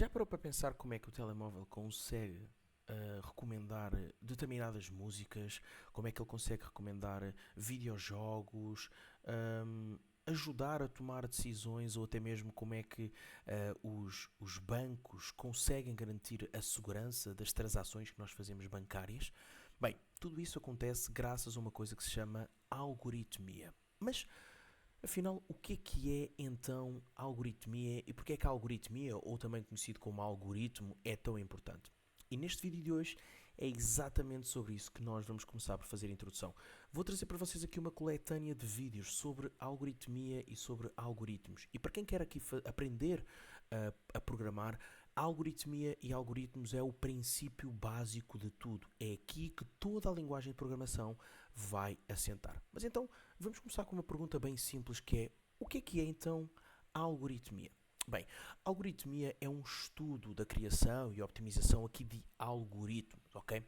Já parou para pensar como é que o telemóvel consegue recomendar determinadas músicas, como é que ele consegue recomendar videojogos, ajudar a tomar decisões ou até mesmo como é que os bancos conseguem garantir a segurança das transações que nós fazemos bancárias? Bem, tudo isso acontece graças a uma coisa que se chama algoritmia. Mas afinal, o que é então a algoritmia e porque é que a algoritmia, ou também conhecido como algoritmo, é tão importante? E neste vídeo de hoje é exatamente sobre isso que nós vamos começar por fazer a introdução. Vou trazer para vocês aqui uma coletânea de vídeos sobre algoritmia e sobre algoritmos. E para quem quer aqui aprender a programar, a algoritmia e algoritmos é o princípio básico de tudo. É aqui que toda a linguagem de programação vai assentar. Mas então, vamos começar com uma pergunta bem simples que é: o que é então a algoritmia? Bem, a algoritmia é um estudo da criação e optimização aqui de algoritmos, ok?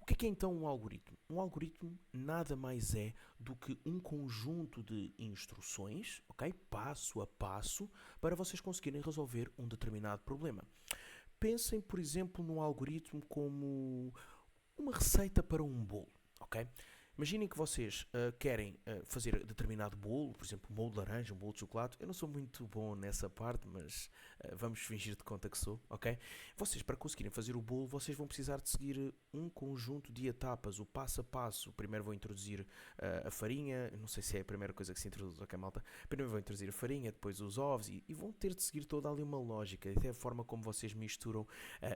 O que é então um algoritmo? Um algoritmo nada mais é do que um conjunto de instruções, ok? Passo a passo, para vocês conseguirem resolver um determinado problema. Pensem, por exemplo, num algoritmo como uma receita para um bolo, ok? Imaginem que vocês querem fazer determinado bolo, por exemplo, um bolo de laranja, um bolo de chocolate. Eu não sou muito bom nessa parte, mas vamos fingir de conta que sou, ok? Vocês, para conseguirem fazer o bolo, vocês vão precisar de seguir um conjunto de etapas, o passo a passo. Primeiro vão introduzir a farinha, não sei se é a primeira coisa que se introduz, ok, malta? Primeiro vão introduzir a farinha, depois os ovos e vão ter de seguir toda ali uma lógica, até a forma como vocês misturam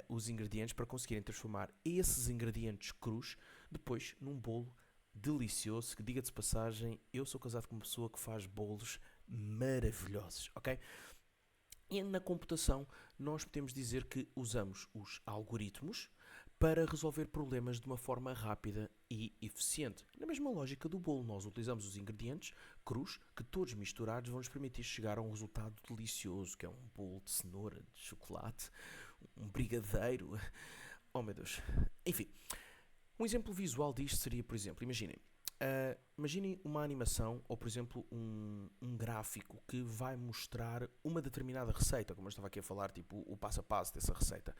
os ingredientes para conseguirem transformar esses ingredientes crus depois num bolo delicioso, que diga-se de passagem, eu sou casado com uma pessoa que faz bolos maravilhosos, ok? E na computação nós podemos dizer que usamos os algoritmos para resolver problemas de uma forma rápida e eficiente. Na mesma lógica do bolo, nós utilizamos os ingredientes crus que todos misturados vão nos permitir chegar a um resultado delicioso, que é um bolo de cenoura, de chocolate, um brigadeiro. Oh meu Deus. Enfim, um exemplo visual disto seria, por exemplo, imaginem uma animação ou, por exemplo, um gráfico que vai mostrar uma determinada receita, como eu estava aqui a falar, tipo o passo a passo dessa receita.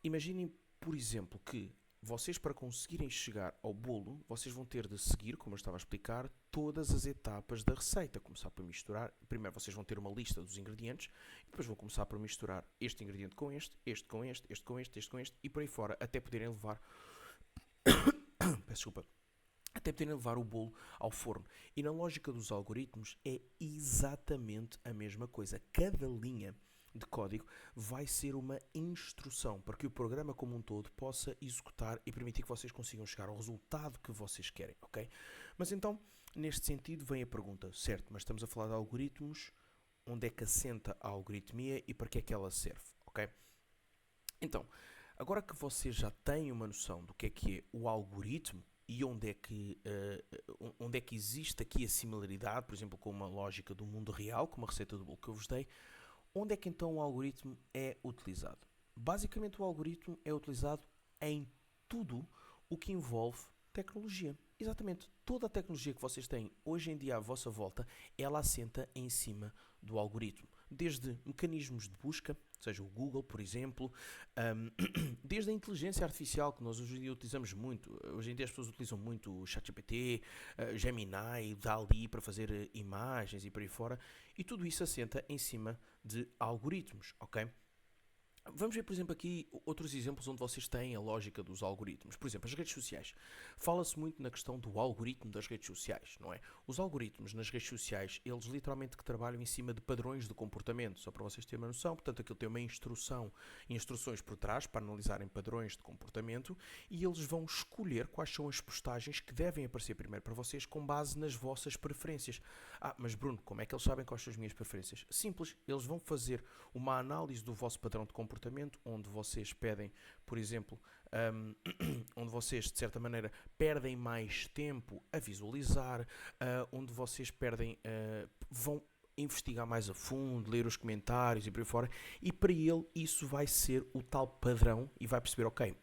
Imaginem, por exemplo, que vocês, para conseguirem chegar ao bolo, vocês vão ter de seguir, como eu estava a explicar, todas as etapas da receita. Começar por misturar. Primeiro vocês vão ter uma lista dos ingredientes, e depois vão começar por misturar este ingrediente com este com este com este com este, e por aí fora, até poderem levar peço desculpa, até poderem levar o bolo ao forno. E na lógica dos algoritmos é exatamente a mesma coisa. Cada linha de código vai ser uma instrução para que o programa como um todo possa executar e permitir que vocês consigam chegar ao resultado que vocês querem, ok? Mas então, neste sentido, vem a pergunta, certo, mas estamos a falar de algoritmos, onde é que assenta a algoritmia e para que é que ela serve, ok? Então, agora que vocês já têm uma noção do que é o algoritmo e onde é que existe aqui a similaridade, por exemplo, com uma lógica do mundo real, como a receita do bolo que eu vos dei, onde é que então o algoritmo é utilizado? Basicamente, o algoritmo é utilizado em tudo o que envolve tecnologia. Exatamente, toda a tecnologia que vocês têm hoje em dia à vossa volta, ela assenta em cima do algoritmo. Desde mecanismos de busca, seja o Google, por exemplo, desde a inteligência artificial, que nós hoje em dia utilizamos muito. Hoje em dia as pessoas utilizam muito o ChatGPT, Gemini, DALL-E para fazer imagens e por aí fora. E tudo isso assenta em cima de algoritmos, ok? Vamos ver, por exemplo, aqui outros exemplos onde vocês têm a lógica dos algoritmos. Por exemplo, as redes sociais. Fala-se muito na questão do algoritmo das redes sociais, não é? Os algoritmos nas redes sociais, eles literalmente que trabalham em cima de padrões de comportamento, só para vocês terem uma noção. Portanto, aquilo tem uma instruções por trás para analisarem padrões de comportamento e eles vão escolher quais são as postagens que devem aparecer primeiro para vocês com base nas vossas preferências. Ah, mas Bruno, como é que eles sabem quais são as minhas preferências? Simples, eles vão fazer uma análise do vosso padrão de comportamento, onde vocês pedem, por exemplo, onde vocês, de certa maneira, perdem mais tempo a visualizar, onde vocês vão investigar mais a fundo, ler os comentários e por aí fora, e para ele isso vai ser o tal padrão e vai perceber, ok,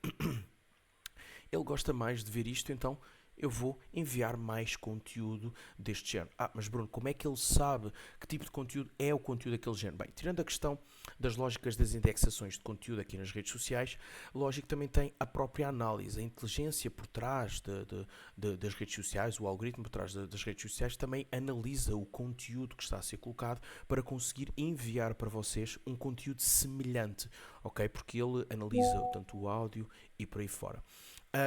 ele gosta mais de ver isto, então eu vou enviar mais conteúdo deste género. Ah, mas Bruno, como é que ele sabe que tipo de conteúdo é o conteúdo daquele género? Bem, tirando a questão das lógicas das indexações de conteúdo aqui nas redes sociais, lógico que também tem a própria análise, a inteligência por trás das redes sociais, o algoritmo por trás das redes sociais também analisa o conteúdo que está a ser colocado para conseguir enviar para vocês um conteúdo semelhante, ok? Porque ele analisa tanto o áudio e por aí fora.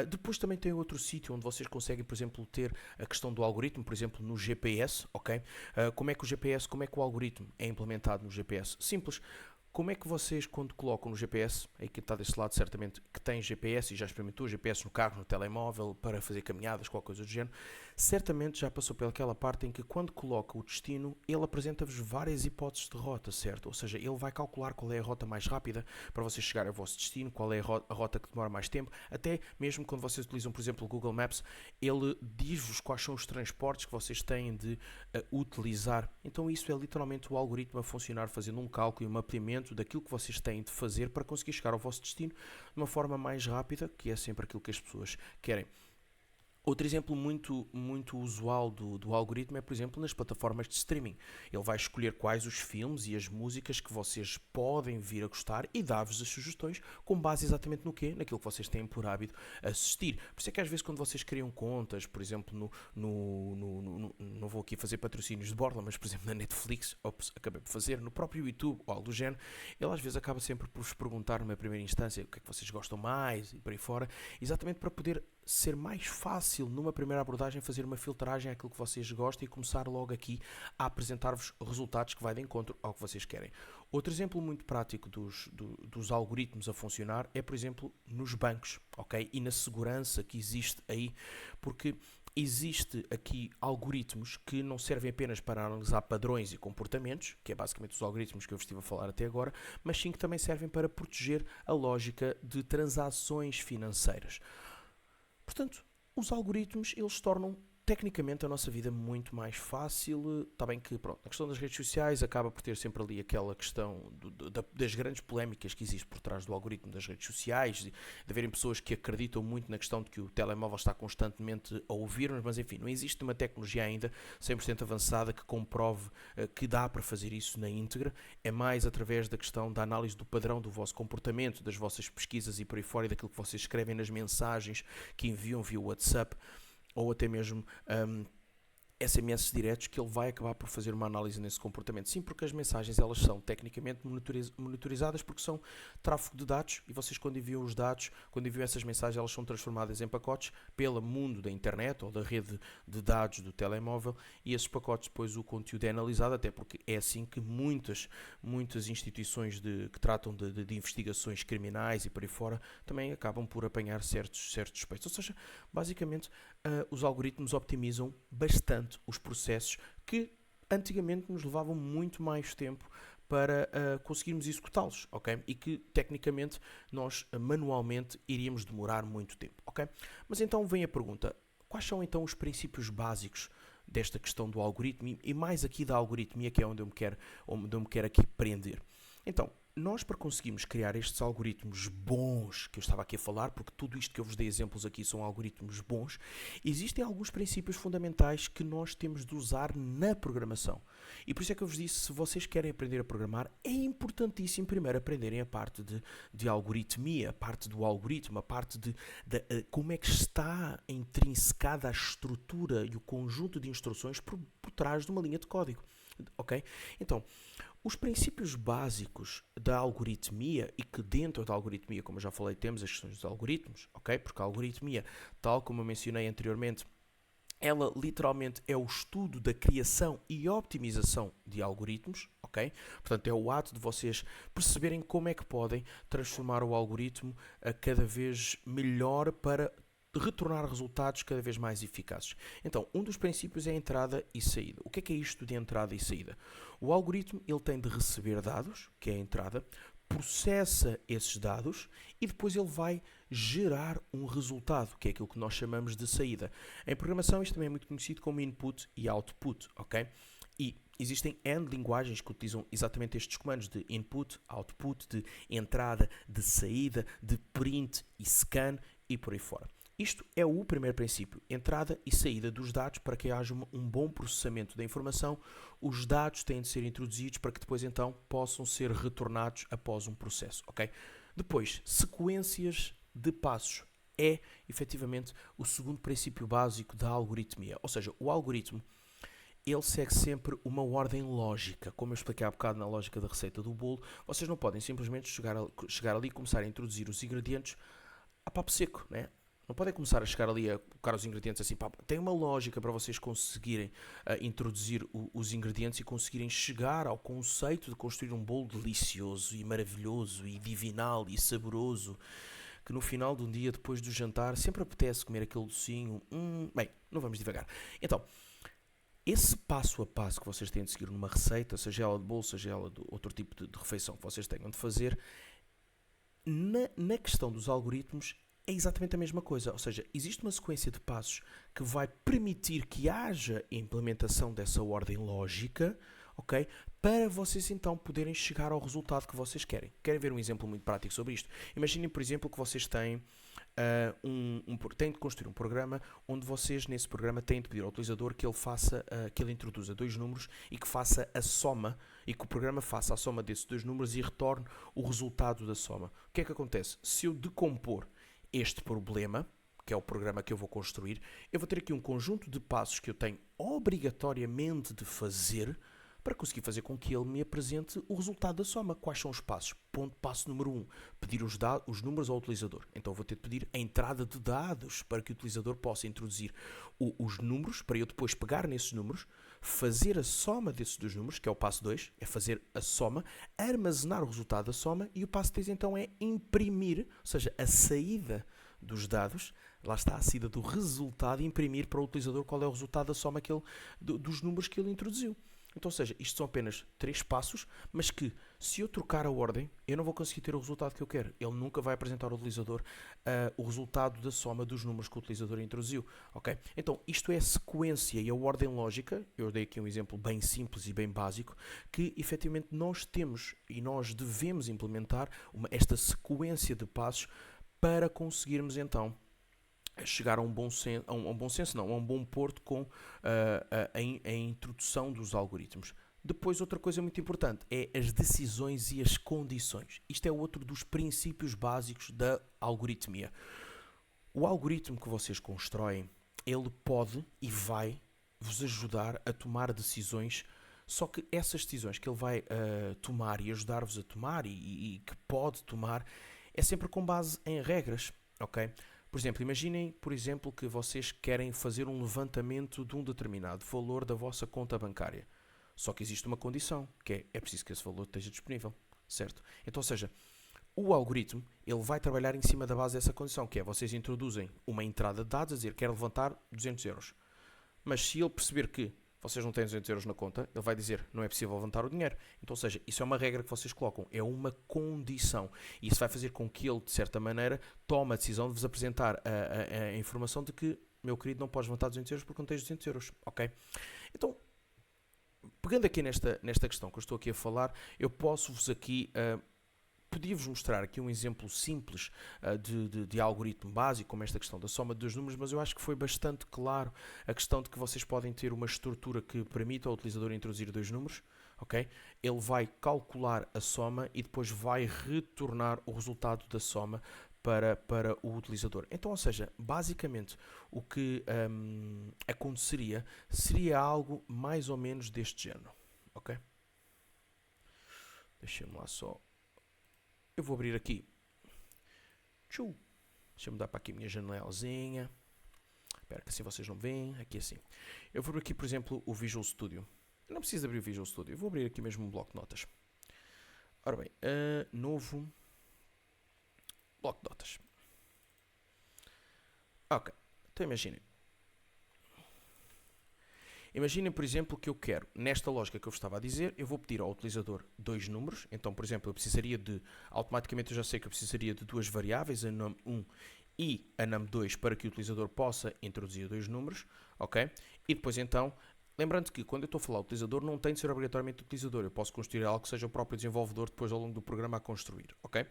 Depois também tem outro sítio onde vocês conseguem, por exemplo, ter a questão do algoritmo, por exemplo, no GPS, ok? Como é que o GPS, como é que o algoritmo é implementado no GPS? Simples. Como é que vocês, quando colocam no GPS, aí que está desse lado certamente que tem GPS e já experimentou GPS no carro, no telemóvel, para fazer caminhadas, qualquer coisa do género, certamente já passou pelaquela parte em que quando coloca o destino, ele apresenta-vos várias hipóteses de rota, certo? Ou seja, ele vai calcular qual é a rota mais rápida para vocês chegarem ao vosso destino, qual é a rota que demora mais tempo, até mesmo quando vocês utilizam, por exemplo, o Google Maps, ele diz-vos quais são os transportes que vocês têm de utilizar. Então isso é literalmente o algoritmo a funcionar, fazendo um cálculo e um mapeamento daquilo que vocês têm de fazer para conseguir chegar ao vosso destino de uma forma mais rápida, que é sempre aquilo que as pessoas querem. Outro exemplo muito usual do algoritmo é, por exemplo, nas plataformas de streaming. Ele vai escolher quais os filmes e as músicas que vocês podem vir a gostar e dá-vos as sugestões com base exatamente no quê? Naquilo que vocês têm por hábito assistir. Por isso é que às vezes quando vocês criam contas, por exemplo, não vou aqui fazer patrocínios de borla, mas por exemplo na Netflix, acabei por fazer, no próprio YouTube ou algo do género, ele às vezes acaba sempre por vos perguntar numa primeira instância o que é que vocês gostam mais e por aí fora, exatamente para poder ser mais fácil numa primeira abordagem fazer uma filtragem àquilo que vocês gostam e começar logo aqui a apresentar-vos resultados que vai de encontro ao que vocês querem. Outro exemplo muito prático dos algoritmos a funcionar é, por exemplo, nos bancos, ok? E na segurança que existe aí, porque existe aqui algoritmos que não servem apenas para analisar padrões e comportamentos, que é basicamente os algoritmos que eu vos estive a falar até agora, mas sim que também servem para proteger a lógica de transações financeiras. Portanto, os algoritmos, eles tornam tecnicamente a nossa vida muito mais fácil. Está bem que, pronto, a questão das redes sociais acaba por ter sempre ali aquela questão das grandes polémicas que existe por trás do algoritmo das redes sociais, de haverem pessoas que acreditam muito na questão de que o telemóvel está constantemente a ouvir-nos, mas enfim, não existe uma tecnologia ainda 100% avançada que comprove que dá para fazer isso na íntegra. É mais através da questão da análise do padrão do vosso comportamento, das vossas pesquisas e por aí fora, e daquilo que vocês escrevem nas mensagens que enviam via WhatsApp, ou até mesmo SMS diretos, que ele vai acabar por fazer uma análise nesse comportamento. Sim, porque as mensagens elas são tecnicamente monitorizadas porque são tráfego de dados e vocês quando enviam os dados, quando enviam essas mensagens, elas são transformadas em pacotes pelo mundo da internet ou da rede de dados do telemóvel e esses pacotes depois o conteúdo é analisado, até porque é assim que muitas instituições que tratam de investigações criminais e por aí fora também acabam por apanhar certos suspeitos. Ou seja, basicamente os algoritmos optimizam bastante os processos que antigamente nos levavam muito mais tempo para conseguirmos executá-los, ok? E que tecnicamente nós manualmente iríamos demorar muito tempo, ok? Mas então vem a pergunta, quais são então os princípios básicos desta questão do algoritmo e mais aqui da algoritmia, que é onde eu me quero aqui prender? Então, nós para conseguirmos criar estes algoritmos bons, que eu estava aqui a falar, porque tudo isto que eu vos dei exemplos aqui são algoritmos bons, existem alguns princípios fundamentais que nós temos de usar na programação. E por isso é que eu vos disse, se vocês querem aprender a programar, é importantíssimo primeiro aprenderem a parte de algoritmia, a parte do algoritmo, a parte de como é que está intrinsecada a estrutura e o conjunto de instruções por trás de uma linha de código. Ok? Então, os princípios básicos da algoritmia, e que dentro da algoritmia, como eu já falei, temos as questões dos algoritmos, ok? Porque a algoritmia, tal como eu mencionei anteriormente, ela literalmente é o estudo da criação e optimização de algoritmos, ok? Portanto, é o ato de vocês perceberem como é que podem transformar o algoritmo a cada vez melhor para retornar resultados cada vez mais eficazes. Então, um dos princípios é a entrada e saída. O que é isto de entrada e saída? O algoritmo ele tem de receber dados, que é a entrada, processa esses dados e depois ele vai gerar um resultado, que é aquilo que nós chamamos de saída. Em programação isto também é muito conhecido como input e output, ok? E existem N linguagens que utilizam exatamente estes comandos de input, output, de entrada, de saída, de print e scan e por aí fora. Isto é o primeiro princípio, entrada e saída dos dados para que haja um bom processamento da informação. Os dados têm de ser introduzidos para que depois então possam ser retornados após um processo, ok? Depois, sequências de passos é efetivamente o segundo princípio básico da algoritmia, ou seja, o algoritmo ele segue sempre uma ordem lógica, como eu expliquei há bocado na lógica da receita do bolo. Vocês não podem simplesmente chegar ali e começar a introduzir os ingredientes a papo seco, né? Não podem começar a chegar ali a colocar os ingredientes assim, pá, tem uma lógica para vocês conseguirem introduzir os ingredientes e conseguirem chegar ao conceito de construir um bolo delicioso e maravilhoso e divinal e saboroso, que no final de um dia, depois do jantar, sempre apetece comer aquele docinho. Bem, não vamos devagar. Então, esse passo a passo que vocês têm de seguir numa receita, seja ela de bolo, seja ela de outro tipo de refeição que vocês tenham de fazer, na questão dos algoritmos é exatamente a mesma coisa, ou seja, existe uma sequência de passos que vai permitir que haja a implementação dessa ordem lógica, ok? Para vocês então poderem chegar ao resultado que vocês querem. Querem ver um exemplo muito prático sobre isto? Imaginem, por exemplo, que vocês têm têm de construir um programa onde vocês, nesse programa, têm de pedir ao utilizador que ele faça, que ele introduza dois números e que faça a soma, e que o programa faça a soma desses dois números e retorne o resultado da soma. O que é que acontece? Se eu decompor este problema, que é o programa que eu vou construir, eu vou ter aqui um conjunto de passos que eu tenho obrigatoriamente de fazer para conseguir fazer com que ele me apresente o resultado da soma. Quais são os passos? Passo número 1, pedir os números ao utilizador. Então vou ter de pedir a entrada de dados para que o utilizador possa introduzir os números, para eu depois pegar nesses números, fazer a soma desses dois números, que é o passo 2, é fazer a soma, armazenar o resultado da soma, e o passo 3 então é imprimir, ou seja, a saída dos dados, lá está a saída do resultado, imprimir para o utilizador qual é o resultado da soma dos números que ele introduziu. Então, ou seja, isto são apenas 3 passos, mas que, se eu trocar a ordem, eu não vou conseguir ter o resultado que eu quero. Ele nunca vai apresentar ao utilizador o resultado da soma dos números que o utilizador introduziu. Okay? Então, isto é a sequência e a ordem lógica. Eu dei aqui um exemplo bem simples e bem básico, que efetivamente nós temos e nós devemos implementar esta sequência de passos para conseguirmos então chegar a um bom porto com a introdução dos algoritmos. Depois, outra coisa muito importante é as decisões e as condições. Isto é outro dos princípios básicos da algoritmia. O algoritmo que vocês constroem, ele pode e vai vos ajudar a tomar decisões, só que essas decisões que ele vai tomar e ajudar-vos a tomar e que pode tomar, é sempre com base em regras, ok? Por exemplo, imaginem, que vocês querem fazer um levantamento de um determinado valor da vossa conta bancária. Só que existe uma condição, que é preciso que esse valor esteja disponível, certo? Então, ou seja, o algoritmo ele vai trabalhar em cima da base dessa condição, que é vocês introduzem uma entrada de dados a dizer quero levantar 200 euros. Mas se ele perceber que vocês não têm 200 euros na conta, ele vai dizer não é possível levantar o dinheiro. Então, ou seja, isso é uma regra que vocês colocam, é uma condição. E isso vai fazer com que ele, de certa maneira, tome a decisão de vos apresentar a informação de que, meu querido, não podes levantar 200 euros porque não tens 200 euros. Ok? Então, pegando aqui nesta questão que eu estou aqui a falar, eu posso-vos aqui... Podia-vos mostrar aqui um exemplo simples de algoritmo básico, como esta questão da soma de dois números, mas eu acho que foi bastante claro a questão de que vocês podem ter uma estrutura que permita ao utilizador introduzir dois números, ok? Ele vai calcular a soma e depois vai retornar o resultado da soma para o utilizador. Então, ou seja, basicamente o que aconteceria seria algo mais ou menos deste género, ok? Deixem-me lá só... Eu vou abrir aqui. Deixa-me dar para aqui a minha janelazinha. Espera que assim vocês não veem. Aqui assim. Eu vou abrir aqui, por exemplo, o Visual Studio. Eu não preciso abrir o Visual Studio. Eu vou abrir aqui mesmo um bloco de notas. Ora bem, novo bloco de notas. Ok. Então imaginem. Imaginem, por exemplo, que eu quero, nesta lógica que eu vos estava a dizer, eu vou pedir ao utilizador dois números. Então, por exemplo, automaticamente eu já sei que eu precisaria de duas variáveis, a num1 e a num2, para que o utilizador possa introduzir dois números, ok? E depois então, lembrando que quando eu estou a falar utilizador, não tem de ser obrigatoriamente utilizador. Eu posso construir algo que seja o próprio desenvolvedor depois ao longo do programa a construir, ok?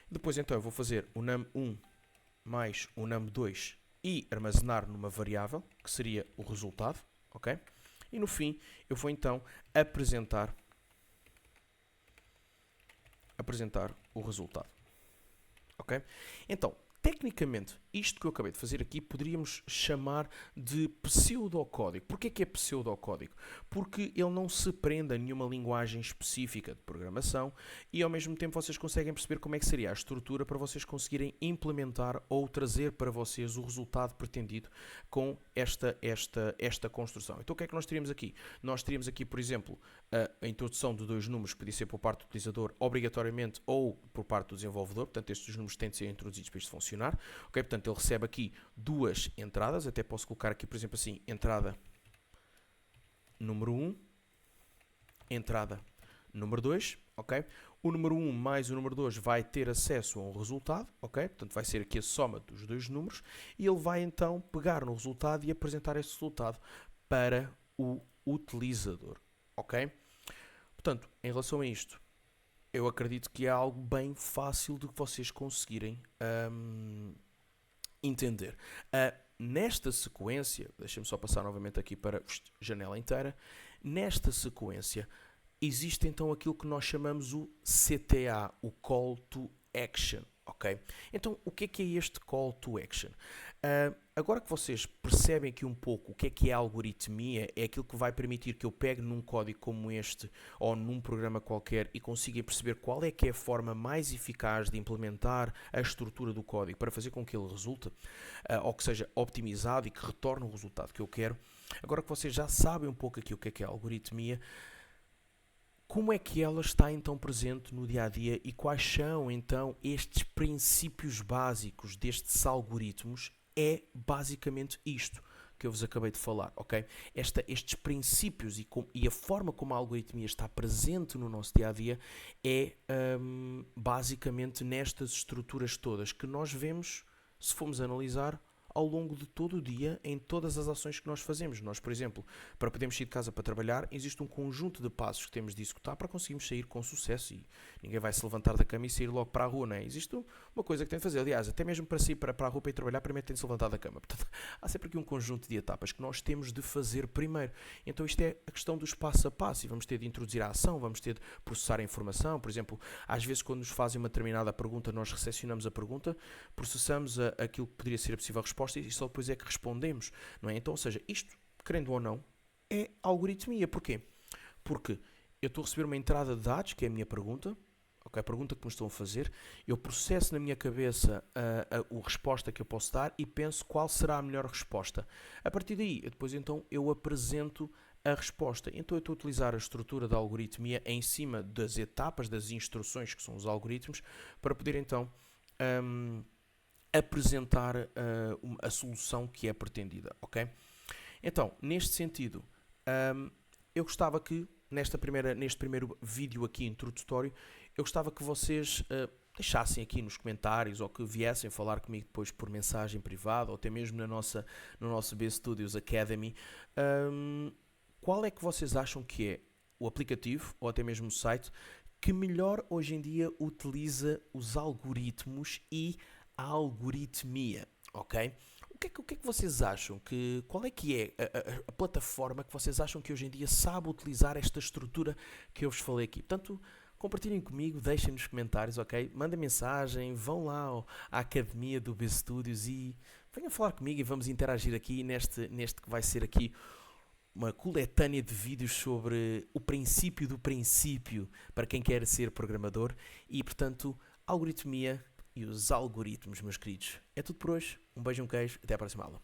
Depois então eu vou fazer o num1 mais o num2 e armazenar numa variável, que seria o resultado, ok? E no fim, eu vou então apresentar o resultado, ok? Então, tecnicamente, isto que eu acabei de fazer aqui poderíamos chamar de pseudocódigo. Porquê que é pseudocódigo? Porque ele não se prende a nenhuma linguagem específica de programação e ao mesmo tempo vocês conseguem perceber como é que seria a estrutura para vocês conseguirem implementar ou trazer para vocês o resultado pretendido com esta construção. Então o que é que nós teríamos aqui? Nós teríamos aqui, por exemplo, a introdução de dois números que podia ser por parte do utilizador obrigatoriamente ou por parte do desenvolvedor. Portanto, estes números têm de ser introduzidos para isto funcionar. Okay? Portanto, ele recebe aqui duas entradas. Até posso colocar aqui, por exemplo, assim, entrada número 1, entrada número 2. Okay? O número 1 mais o número 2 vai ter acesso a um resultado. Okay? Portanto, vai ser aqui a soma dos dois números. E ele vai, então, pegar no resultado e apresentar esse resultado para o utilizador. Ok? Portanto, em relação a isto, eu acredito que é algo bem fácil de vocês conseguirem entender. Nesta sequência, deixem-me só passar novamente aqui para janela inteira. Nesta sequência, existe então aquilo que nós chamamos o CTA, o Call to Action. Okay? Então, o que é este Call to Action? Agora que vocês percebem aqui um pouco o que é a algoritmia, é aquilo que vai permitir que eu pegue num código como este ou num programa qualquer e consiga perceber qual é que é a forma mais eficaz de implementar a estrutura do código para fazer com que ele resulte, ou que seja optimizado e que retorne o resultado que eu quero. Agora que vocês já sabem um pouco aqui o que é a algoritmia, como é que ela está então presente no dia-a-dia e quais são então estes princípios básicos destes algoritmos? É basicamente isto que eu vos acabei de falar, ok? Estes princípios e a forma como a algoritmia está presente no nosso dia-a-dia é basicamente nestas estruturas todas que nós vemos, se formos analisar, ao longo de todo o dia, em todas as ações que nós fazemos. Nós, por exemplo, para podermos sair de casa para trabalhar, existe um conjunto de passos que temos de executar para conseguirmos sair com sucesso e ninguém vai se levantar da cama e sair logo para a rua, não é? Existe uma coisa que tem de fazer. Aliás, até mesmo para sair para a rua para ir trabalhar, primeiro tem de se levantar da cama. Portanto, há sempre aqui um conjunto de etapas que nós temos de fazer primeiro. Então, isto é a questão dos passo a passo e vamos ter de introduzir a ação, vamos ter de processar a informação. Por exemplo, às vezes quando nos fazem uma determinada pergunta, nós recepcionamos a pergunta, processamos aquilo que poderia ser a possível resposta e só depois é que respondemos, não é? Então, ou seja, isto, querendo ou não, é algoritmia. Porquê? Porque eu estou a receber uma entrada de dados, que é a minha pergunta, okay? A pergunta que me estão a fazer, eu processo na minha cabeça a resposta que eu posso dar e penso qual será a melhor resposta. A partir daí, depois então eu apresento a resposta. Então eu estou a utilizar a estrutura da algoritmia em cima das etapas, das instruções que são os algoritmos, para poder então apresentar a solução que é pretendida, ok? Então, neste sentido, eu gostava que, neste primeiro vídeo aqui introdutório, eu gostava que vocês deixassem aqui nos comentários ou que viessem falar comigo depois por mensagem privada ou até mesmo no nosso BStudios Academy, qual é que vocês acham que é o aplicativo ou até mesmo o site que melhor hoje em dia utiliza os algoritmos e a algoritmia, ok? O que é que vocês acham? Qual é que é a plataforma que vocês acham que hoje em dia sabe utilizar esta estrutura que eu vos falei aqui? Portanto, compartilhem comigo, deixem nos comentários, ok? Mandem mensagem, vão lá à academia do BStudios e venham falar comigo e vamos interagir aqui neste que vai ser aqui uma coletânea de vídeos sobre o princípio do princípio para quem quer ser programador e, portanto, algoritmia e os algoritmos, meus queridos. É tudo por hoje. Um beijo, um queijo. Até à próxima aula.